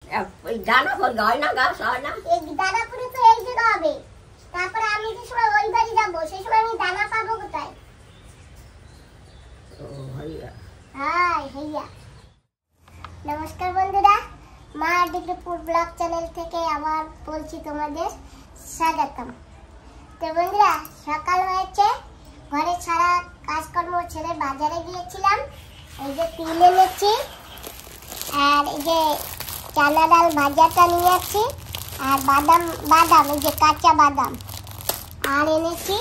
দানা পর হয় না গাছ হয় না এই দানা পরে তো এই জায়গা হবে তারপরে আমি যে সময় ওই বাড়ি যাব সেই সময় আমি দানা পাবো কোথায় ও ভাইয়া হাই ভাইয়া নমস্কার বন্ধুরা মা ডিগ্রিপুর ব্লগ চ্যানেল থেকে আবার বলছি তোমাদের স্বাগতম তো বন্ধুরা সকাল হয়েছে ঘরে সারা কাজকর্ম ছেড়ে বাজারে গিয়েছিলাম এই যে তিল এনেছি আর এই যে চানা ডাল ভাজাটা নিয়ে আসছি আর বাদাম এই যে কাঁচা বাদাম আর এনেছি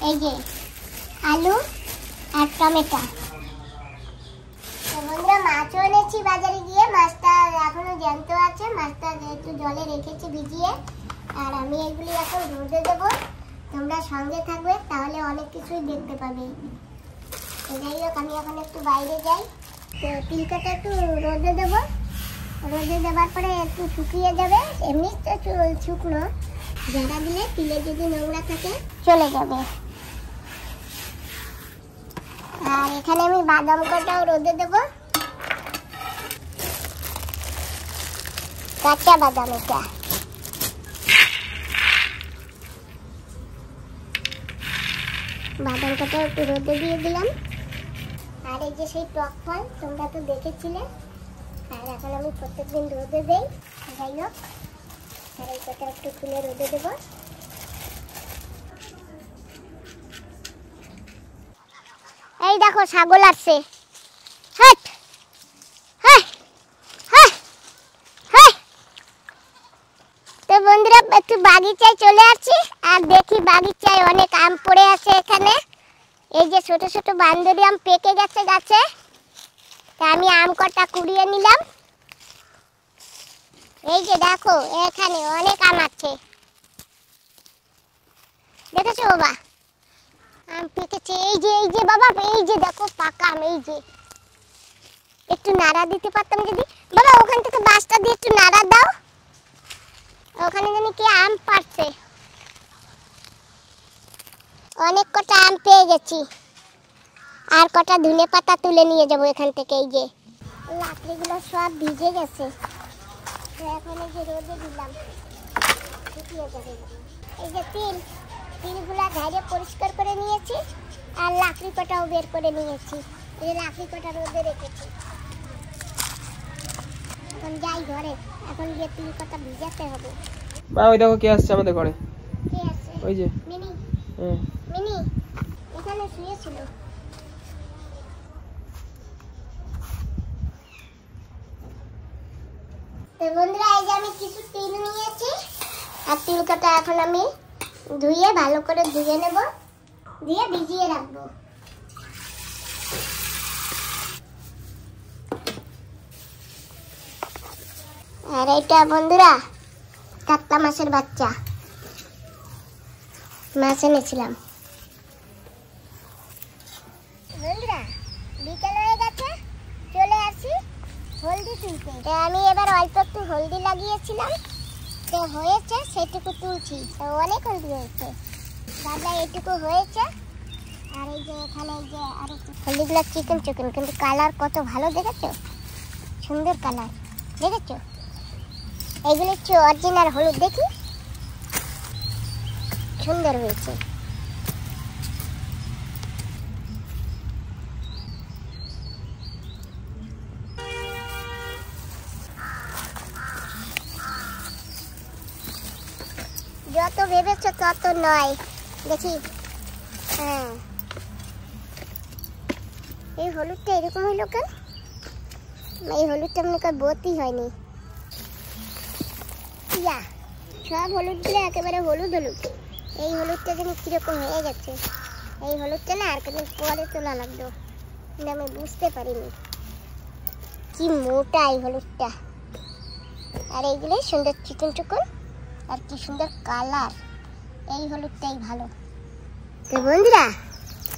এই যে আলু আর টমেটো বন্ধুরা মাছও এনেছি বাজারে গিয়ে মাছটা এখনো জ্যান্ত আছে মাছটা একটু জলে রেখেছি ভিজিয়ে আর আমি এগুলি এখন রোদে দেবো তোমরা সঙ্গে থাকবে তাহলে অনেক কিছুই দেখতে পাবে যাই হোক আমি এখন একটু বাইরে যাই তো তিলকাটা একটু রোদে দেবো রোদে দেওয়ার পরে একটু শুকিয়ে যাবে এমনি তো শুকনো জায়গা দিলে তিলে যদি নোংরা থাকে চলে যাবে আর এখানে আমি বাদাম কটাও রোদে দেবো কাঁচা বাদাম এটা বাদাম কটা একটু রোদে দিয়ে দিলাম আর এই যে সেই টক ফল তোমরা তো দেখেছিলে আর এখন আমি প্রত্যেকদিন রোদে দেই যাই হোক আর এই কটা একটু খুলে রোদে দেবো এই দেখো ছাগল আসছে হাট হ্যাঁ হ্যাঁ হ্যাঁ তো বন্ধুরা একটু বাগিচায় চলে আসছি আর দেখি বাগিচায় অনেক আম পড়ে আছে এখানে এই যে ছোট ছোট বান্দরি আম পেকে গেছে গাছে তা আমি আম কটা কুড়িয়ে নিলাম এই যে দেখো এখানে অনেক আম আছে দেখেছো বাবা আম পেকেছে এই যে বাবা এই যে দেখো পাকা আম এই যে একটু নাড়া দিতে পারতাম যদি বাবা ওখান থেকে বাসটা দিয়ে একটু নাড়া দাও ওখানে জানি কি আম পাড়ছে অনেক কটা আম পেয়ে গেছি আর কটা ধনে পাতা তুলে নিয়ে যাব এখান থেকে এই যে লাকড়িগুলো সব ভিজে গেছে তো এখন এই যে রোদে দিলাম শুকিয়ে যাবে এই যে তিলগুলা ঝাড়িয়ে পরিষ্কার করে নিয়েছি আর লাকড়ি কটাও বের করে নিয়েছি এই লাকড়ি কটা রোদে রেখেছি এখন যাই ঘরে এখন গিয়ে তিল কটা ভিজাতে হবে মা ওই দেখো কে আসছে আমাদের ঘরে কে আসছে ওই যে মিনি হ্যাঁ মিনি এখানে শুয়েছিল তো বন্ধুরা এই যে আমি কিছু তিল নিয়েছি আর তিল কাটা এখন আমি ধুয়ে ভালো করে ধুয়ে নেব দিয়ে ভিজিয়ে রাখবো আর এটা বন্ধুরা কাতলা মাছের বাচ্চা মাছ এনেছিলাম বন্ধুরা বিকেল হয়ে গেছে চলে আসি হলদি তুলতে আমি এবার অল্প একটু হলদি লাগিয়েছিলাম তো হয়েছে সেটুকু তুলছি তো অনেক হলদি হয়েছে দাদা এটুকু হয়েছে আর এই যে এখানে এই যে আর হলদিগুলো চিকেন চিকেন কিন্তু কালার কত ভালো দেখেছো সুন্দর কালার দেখেছো এইগুলো হচ্ছে অরিজিনাল হলুদ দেখি সুন্দর হয়েছে যত ভেবেছো তত নয় দেখি হ্যাঁ এই হলুদটা এরকম হইলো কেন এই হলুদটা মনে কর বতি হয়নি ইয়া সব হলুদগুলো একেবারে হলুদ হলুদ এই হলুদটা যেন কিরকম হয়ে গেছে এই হলুদটা না আর কদিন পরে তোলা লাগতো কিন্তু আমি বুঝতে পারিনি কি মোটা এই হলুদটা আর এইগুলো সুন্দর চিকন চিকন আর কি সুন্দর কালার এই হলুদটাই ভালো তো বন্ধুরা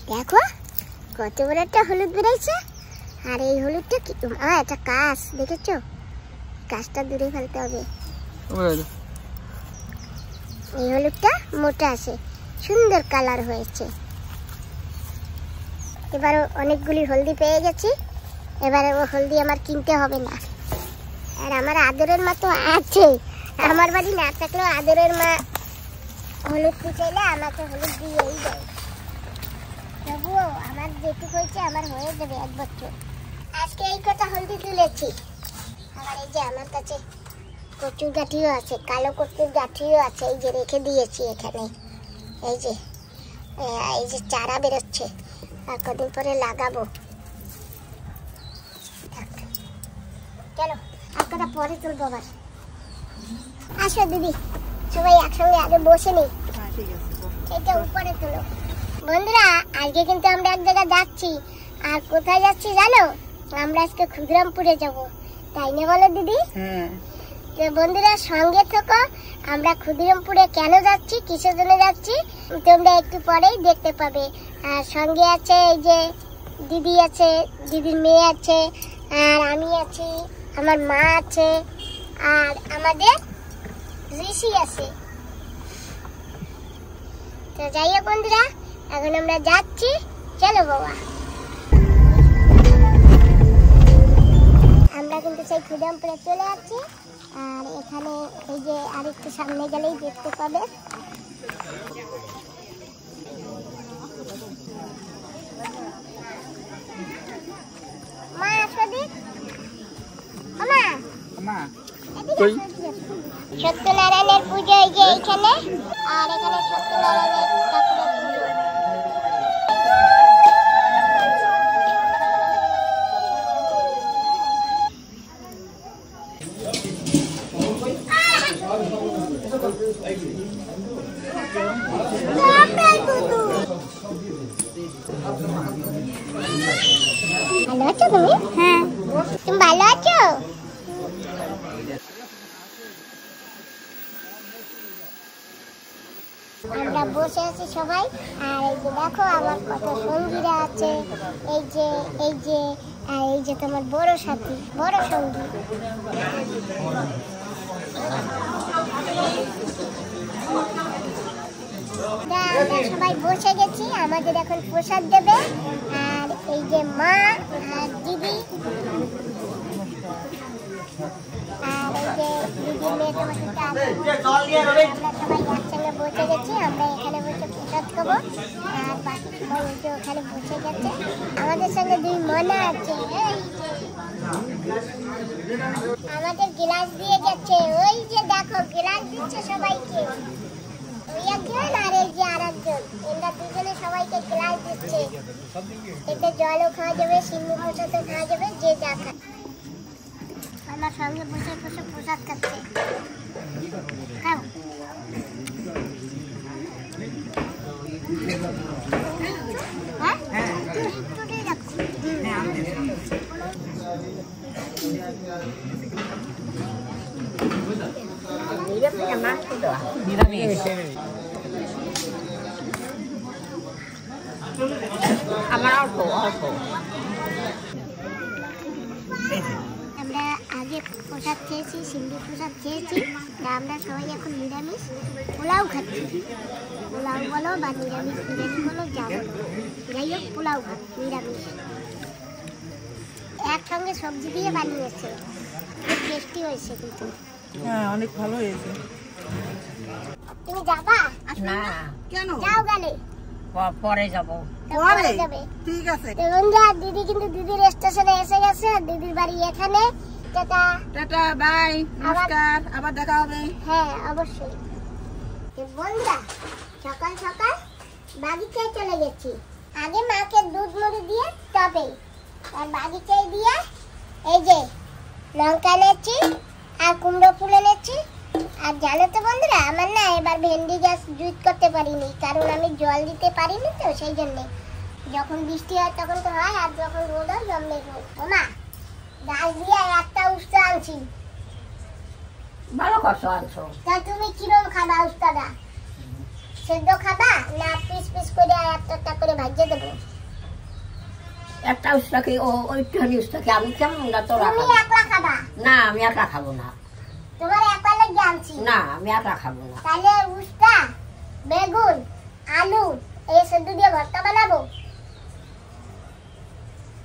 দেখো কত বড় একটা হলুদ বেরিয়েছে আর এই হলুদটা কি একটা কাশ দেখেছো কাশটা দূরে ফেলতে হবে এই হলুদটা মোটা আছে সুন্দর কালার হয়েছে এবারে অনেকগুলি হলদি পেয়ে গেছি এবারে ও হলদি আমার কিনতে হবে না আর আমার আদরের মা তো আছে, আমার বাড়ি না থাকলেও আদরের মা হলুদ চাইলে আমাকে হলুদ দিয়েই দেয়। তবুও আমার যেটুকু হয়েছে আমার হয়ে যাবে 1 বছর। আজকে এই কটা হলদি তুলেছি। আবার এই যে আমার কাছে কচুর গাঠিও আছে, কালো কচুর গাঠিও আছে, এই যে রেখে দিয়েছি এখানে। এই যে চারা বেরোচ্ছে, আর কদিন পরে লাগাবো। চলো আর কটা পরে তুলবো আবার। আসো দিদি, সবাই একসঙ্গে আগে বসে নেই। এটা উপরে তোলো। বন্ধুরা, আজকে কিন্তু আমরা এক জায়গায় যাচ্ছি। আর কোথায় যাচ্ছি জানো? আমরা আজকে ক্ষুদিরামপুরে যাব, তাই না বলো দিদি? তো বন্ধুরা সঙ্গে থাকো। আমরা ক্ষুদিরামপুরে কেন যাচ্ছি, কিসের জন্য যাচ্ছি, তোমরা একটু পরেই দেখতে পাবে। আর সঙ্গে আছে এই যে দিদি আছে, দিদির মেয়ে আছে, আর আমি আছি, আমার মা আছে, আর আমাদের ঋষি আছে। তো যাই হোক বন্ধুরা, এখন আমরা যাচ্ছি। চলো বাবা, আমরা কিন্তু সেই ক্ষুদিরামপুরে চলে যাচ্ছি। আর এখানে এই যে আরেকটু সামনে গেলেই দেখতে পাবে। মা আসো দিক। মা সত্যনারায়ণের পুজো এই যে এইখানে, আর এখানে সত্যনারায়ণের ঠাকুরের পুজো। ভালো আছো তুমি? হ্যাঁ, তুমি ভালো আছো? আমরা বসে আছি সবাই। আর এই যে দেখো আমার কত সঙ্গীরা আছে, এই যে আর এই যে তোমার বড় সাথী, বড় সঙ্গী। আমরা সবাই বসে গেছি, আমাদের এখন প্রসাদ দেবে। আর এই যে মা আর দিদি, আর এই যে দিদির মেয়ে তোমার সাথে আছে। আমরা সবাই একসঙ্গে বসে গেছি, আমরা এখানে বসে প্রসাদ খাবো। আর বাকি সবাই ওই যে ওখানে বসে গেছে। আমাদের সঙ্গে 2 মনা আছে, আমাদের গ্লাস দিয়ে গেছে। ওই যে দেখো গ্লাস দিচ্ছে সবাইকে, ওই একজন আর এই যে আর একজন, এরা দুজনে সবাইকে গ্লাস দিচ্ছে। এতে জলও খাওয়া যাবে, সিন্ধু প্রসাদও খাওয়া যাবে, যে যা খায়। আমার সঙ্গে বসে বসে প্রসাদ খাচ্ছে। খাও। হ্যাঁ, একটুটাই রাখো। আমার অল্প অল্প। আমরা আগে প্রসাদ খেয়েছি, সিন্ধু প্রসাদ খেয়েছি। আমরা সবাই এখন নিরামিষ পোলাও খাচ্ছি। পোলাও বলো বা নিরামিষ বিরিয়ানি বলো, যা বলো, যাই হোক পোলাও নিরামিষ একসঙ্গে সবজি দিয়ে বানিয়েছে। খুব টেস্টি হয়েছে কিন্তু। হ্যাঁ, অনেক ভালো হয়েছে। তুমি যাবা? না, কেন? যাও গেলে পরে যাব। পরে যাবে, ঠিক আছে। বন্ধুরা দিদি কিন্তু দিদির স্টেশনে এসে গেছে। দিদির বাড়ি এখানে। টাটা টাটা, বাই, নমস্কার, আবার দেখা হবে। হ্যাঁ অবশ্যই। বন্ধুরা সকাল সকাল বাগিচায় চলে গেছি। আগে মাকে দুধ মুড়ি দিয়ে টবে, আর বাগিচায় দিয়ে এই যে লঙ্কা এনেছি আর কুমড়ো ফুল এনেছি। আর জানো তো বন্ধুরা, আমার না এবার ভেন্ডি গাছ জুত করতে পারিনি, কারণ আমি জল দিতে পারিনি, তো সেই জন্যে। যখন বৃষ্টি হয় তখন তো হয়, আর যখন রোদ হয় জমলে রোদ। ওমা গাছ দিয়ে একটা উস্তা আনছি। ভালো করছো আনছো। তা তুমি কিরম খাবা উস্তাদা? সেদ্ধ খাবা না পিস পিস করে একটা করে ভাজিয়ে দেবো? একটা উস্তাকে ওইটুখানি উস্তাকে আমি কেমন না তো তুমি একলা খাবা? না, আমি একা খাবো না। তোমার একলা লেগে আনছি। না, আমি একা খাবো না। তাহলে উস্তা, বেগুন, আলু এই সেদ্ধ দিয়ে ভর্তা বানাবো।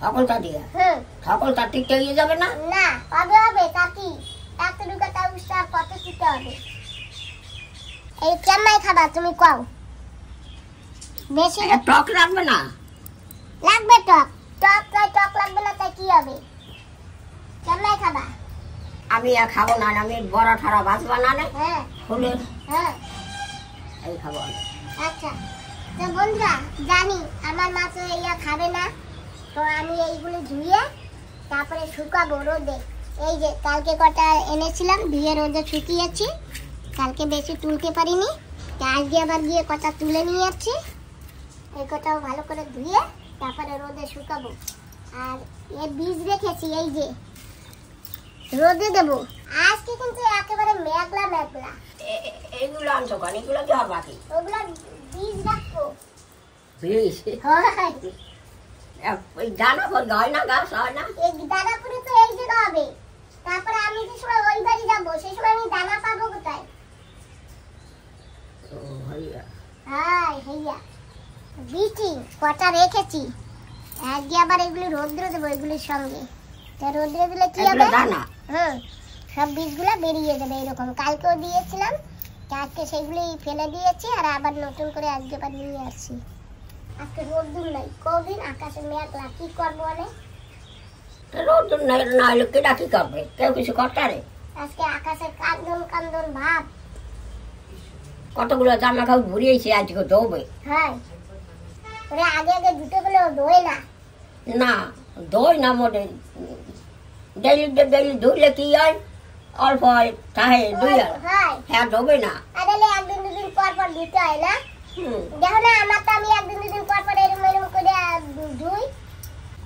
সকলটা দিয়ে হুম সকলটা টিকতে গিয়ে যাবে না? না হবে হবে কাকি এতটুকু কাটা উষ্টা কত দিতে হবে এই কেমন খাবা তুমি কও বেশি টক রাখবে না? লাগবে টক টক টক লাগবে না তাই কি হবে কেমন খাবা আমি আর খাবো না, আমি বড় ঠাড়া ভাত বানালে হ্যাঁ ফুলের হ্যাঁ এই খাবো আমি। আচ্ছা তো বন্ধুরা জানি আমার মা তো ইয়া খাবে না, তো আমি এইগুলো ধুয়ে তারপরে শুকাবো রোদে। এই যে কালকে কটা এনেছিলাম ধুয়ে রোদে শুকিয়েছি, কালকে বেশি তুলতে পারিনি, আজকে আবার গিয়ে কটা তুলে নিয়ে যাচ্ছি। এই কটাও ভালো করে ধুয়ে তারপরে রোদে শুকাবো। আর এর বীজ রেখেছি এই যে রোদে দেবো। আজকে কিন্তু একেবারে মেঘলা মেঘলা। এইগুলো আনছো কেন? এগুলো কি হবে বাকি? ওগুলা বীজ রাখবো। বীজ? হয় ওই দানা করে হয় না, গাছ হয় না? এই দানাপুরে তো এই জায়গা হবে, তারপরে আমি যে সময় ওই বাড়ি যাবো সেই সময় আমি দানা পাবো কোথায়? ও হইয়া হাই হইয়া বিটি কটা রেখেছি, আজকে আবার এগুলো রোদ্রে দেবো এগুলির সঙ্গে। তো রোদ্রে দিলে কি হবে? দানা সব বীজগুলো বেরিয়ে যাবে এরকম। কালকেও দিয়েছিলাম, আজকে সেগুলি ফেলে দিয়েছি আর আবার নতুন করে আজকে আবার নিয়ে আসছি। আজকে রোদ্দুর নাই, কদিন আকাশে মেঘলা, কি করবো অনেক? রোদ না হলে কেটা কি করবে? কেউ কিছু করতে পারে? আজকে আকাশে কান্দন কান্দন ভাব। কতগুলো জামা কাপড় ঘুরিয়েছি, আজকে ধোবে। হ্যাঁ ওরে আগে আগে দুটো গেলেও ধোয় না। না ধোয় না মোটে, ডেলি ডেলি ধুলে কি হয়? অল্প হয় তাহে দুই আর হয় হ্যাঁ ধোবে না। আরে একদিন দুদিন পর পর ধুতে হয় না? দেখো না আমার তো আমি একদিন দুদিন পর পর এরকম এরকম করে ধুই।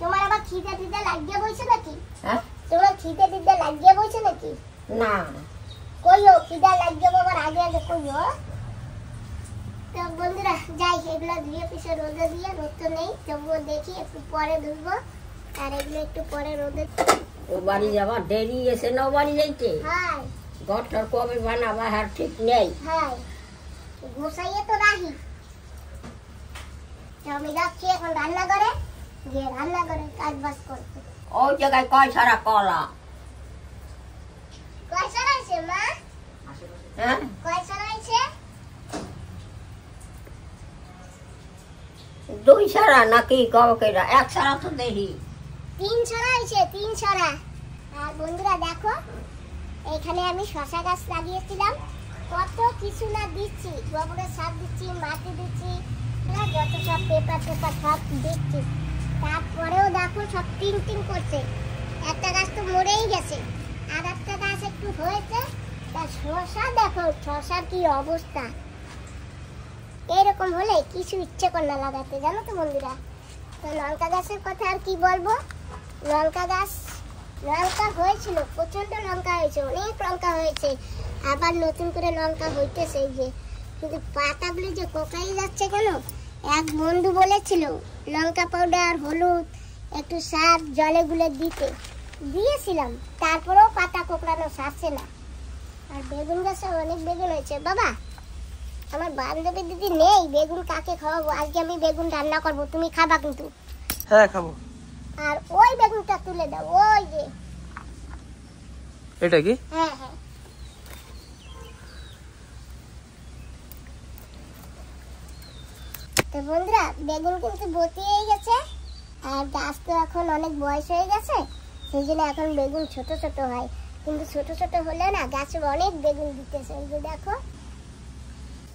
তোমার আবার খিদে টিদে লাগিয়ে বইছে নাকি? হ্যাঁ তোমার খিদে টিদে লাগিয়ে বইছে নাকি? না কইও খিদে লাগিয়ে বাবার আগে আগে কইও। তো বন্ধুরা যাই এগুলো ধুয়ে পিছে রোদে দিয়ে, রোদ তো নেই তবুও দেখি একটু পরে ধুবো, আর এগুলো একটু পরে রোদে। ও বাড়ি যাবার দেরি এসে না, ও বাড়ি যাইতে হ্যাঁ ঘরটার কবে বানাবা আর ঠিক নেই। হ্যাঁ গোসাইয়ে তো রাহি। তো আমি যাচ্ছি এখন রান্না করে, গিয়ে রান্না করে কাজ বাজ করতে। ওই জায়গায় কয় সারা কলা? কয় সারাইছে মা? হ্যাঁ কয় সারাইছে? 2 সারা নাকি কবেরা? 1 সারা তো দেরি। 3 সারাইছে, 3 সারা। আর বন্ধুরা দেখো এখানে আমি শশা গাছ লাগিয়েছিলাম, কত কিছু না দিচ্ছি, গোবরের সার দিচ্ছি, মাটি দিচ্ছি, যত সব পেপার টেপার সব দিচ্ছি, তারপরেও দেখো সব টিং টিং করছে। একটা গাছ তো মরেই গেছে, আর একটা গাছ একটু হয়েছে। তা শশা দেখো, শশার কি অবস্থা। এইরকম হলে কিছু ইচ্ছে করে না লাগাতে, জানো তো বন্ধুরা। তো লঙ্কা গাছের কথা আর কি বলবো, লঙ্কা গাছ লঙ্কা হয়েছিল, প্রচন্ড লঙ্কা হয়েছে, অনেক লঙ্কা হয়েছে, আবার নতুন করে লঙ্কা হইতেছে এই যে। কিন্তু পাতাগুলো যে কোঁকড়াই যাচ্ছে কেন? এক বন্ধু বলেছিল লঙ্কা পাউডার, হলুদ, একটু সার জলে গুলে দিতে, দিয়েছিলাম, তারপরেও পাতা কোঁকড়ানো সারছে না। আর বেগুন গাছে অনেক বেগুন হয়েছে। বাবা আমার বান্ধবী দিদি নেই, বেগুন কাকে খাওয়াবো? আজকে আমি বেগুন রান্না করবো, তুমি খাবা কিন্তু। হ্যাঁ খাবো। আর ওই বেগুনটা তুলে দাও, ওই যে। এটা কি? হ্যাঁ হ্যাঁ তো বন্ধুরা বেগুন কিন্তু বতিয়েই গেছে, আর গাছ তো এখন অনেক বয়স হয়ে গেছে, সেই জন্য এখন বেগুন ছোট ছোট হয়। কিন্তু ছোট ছোট হলে না গাছে অনেক বেগুন দিতেছে। এই যে দেখো।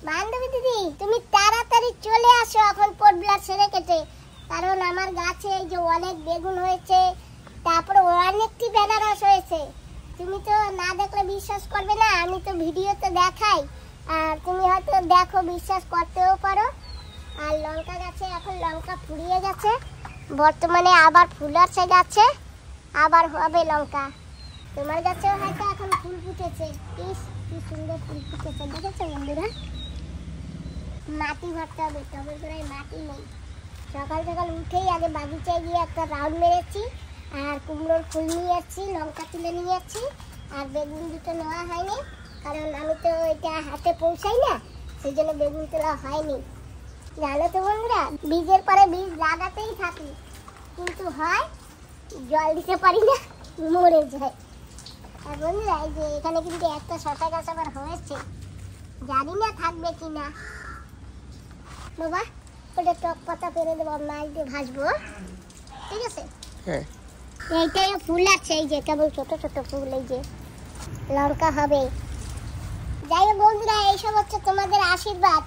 বান্ধবী দিদি তুমি তাড়াতাড়ি চলে আসো এখন পটবলা ছেড়ে কেটে, কারণ আমার গাছে এই যে অনেক বেগুন হয়েছে, তারপরে অনেকটি বেনারস হয়েছে। তুমি তো না দেখলে বিশ্বাস করবে না, আমি তো ভিডিওতে দেখাই, আর তুমি হয়তো দেখো বিশ্বাস করতেও পারো। আর লঙ্কা গাছে এখন লঙ্কা ফুরিয়ে গেছে, বর্তমানে আবার ফুল আছে গাছে, আবার হবে লঙ্কা। তোমার গাছেও হয়তো এখন ফুল ফুটেছে, কি সুন্দর ফুল ফুটেছে, দেখেছো বন্ধুরা। মাটি ভরতে হবে, টবের গোড়ায় মাটি নেই। সকাল সকাল উঠেই আগে বাগিচায় গিয়ে একটা রাউন্ড মেরেছি, আর কুমড়োর ফুল নিয়ে যাচ্ছি, লঙ্কা তুলে নিয়ে যাচ্ছি, আর বেগুন দুটো নেওয়া হয়নি, কারণ আমি তো এটা হাতে পৌঁছাই না, সেই জন্য বেগুন তোলা হয়নি। জানো তো বন্ধুরা, বীজের পরে বীজ লাগাতেই থাকি, কিন্তু হয় জল দিতে পারি না, মরে যায়। আর বন্ধুরা এই যে এখানে কিন্তু একটা শসা গাছ আবার হয়েছে, জানি না থাকবে কিনা। বাবা ওটা টক পাতা পেরে দেবো, মাছ দিয়ে ভাজবো, ঠিক আছে? হ্যাঁ এইটাই ফুল আছে, এই যে কেবল ছোট ছোট ফুল, এই যে লঙ্কা হবে। যাই হোক বন্ধুরা, এইসব হচ্ছে তোমাদের আশীর্বাদ।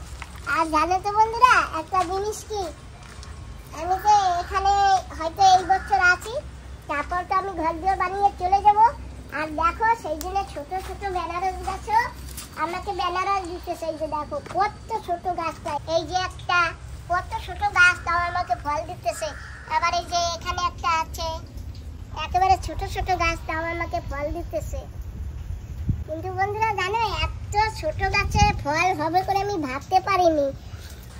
আর জানো তো বন্ধুরা একটা জিনিস কি, আমি তো এখানে হয়তো এই বছর আছি, তারপর তো আমি ঘর দুয়ার বানিয়ে চলে যাব। আর দেখো সেই দিনে ছোট ছোট বেনারস গাছও আমাকে বেনারস দিতেছে। এই যে দেখো কত ছোট গাছটা, এই যে একটা কত ছোট গাছ, তাও আমাকে ফল দিতেছে। আবার এই যে এখানে একটা আছে, একেবারে ছোট ছোট গাছ, তাও আমাকে ফল দিতেছে। কিন্তু বন্ধুরা জানো, এত ছোট গাছে ফল হবে করে আমি ভাবতে পারিনি।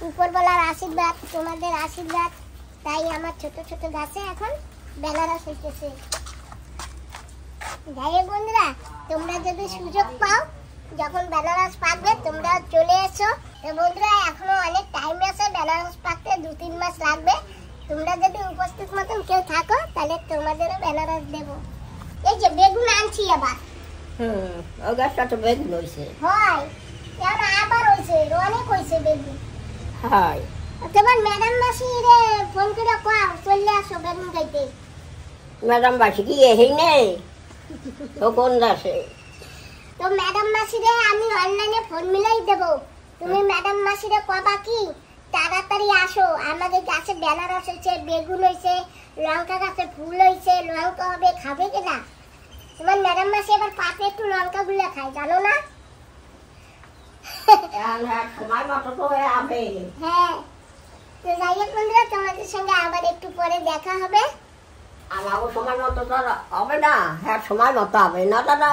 উপরওয়ালার আশীর্বাদ, তোমাদের আশীর্বাদ, তাই আমার ছোট ছোট গাছে এখন বেনারস হইতেছে। যাই হোক বন্ধুরা, তোমরা যদি সুযোগ পাও, যখন বেনারস পাকবে তোমরা চলে এসো। তো বন্ধুরা এখনো অনেক টাইম আছে, বেনারস পাকতে 2-3 মাস লাগবে। তোমরা যদি উপস্থিত মতন কেউ থাকো তাহলে তোমাদেরও বেনারস দেবো। এই যে বেগুন আনছি আবার। ও গাছটা তো বেগুন হয়েছে। হয় এখন আবার হয়েছে, অনেক হয়েছে বেগুন। হয় তোমার ম্যাডাম মাসি রে ফোন করে কও চলে আসো বেগুন খাইতে। ম্যাডাম বাসি কি এই নেই তো কোন দাসে? তো ম্যাডাম মাসি রে আমি অনলাইনে ফোন মিলাই দেবো। তুমি ম্যাডাম মাসি রে কবা কি তাড়াতাড়ি আসো, আমাদের গাছে বেনারস হয়েছে, বেগুন হয়েছে, লঙ্কা গাছে ফুল হয়েছে, লঙ্কা হবে, খাবে কিনা? তোমার ম্যাডাম মাসি এবার পাতে একটু লঙ্কা গুলা খায়, জানো না? সময় মতো তো হবে। হ্যাঁ, তো যাই হোক বন্ধুরা, তোমাদের সঙ্গে আবার একটু পরে দেখা হবে। আমারও সময় মতো তো হবে না, হ্যাঁ সময় মতো হবে না দাদা।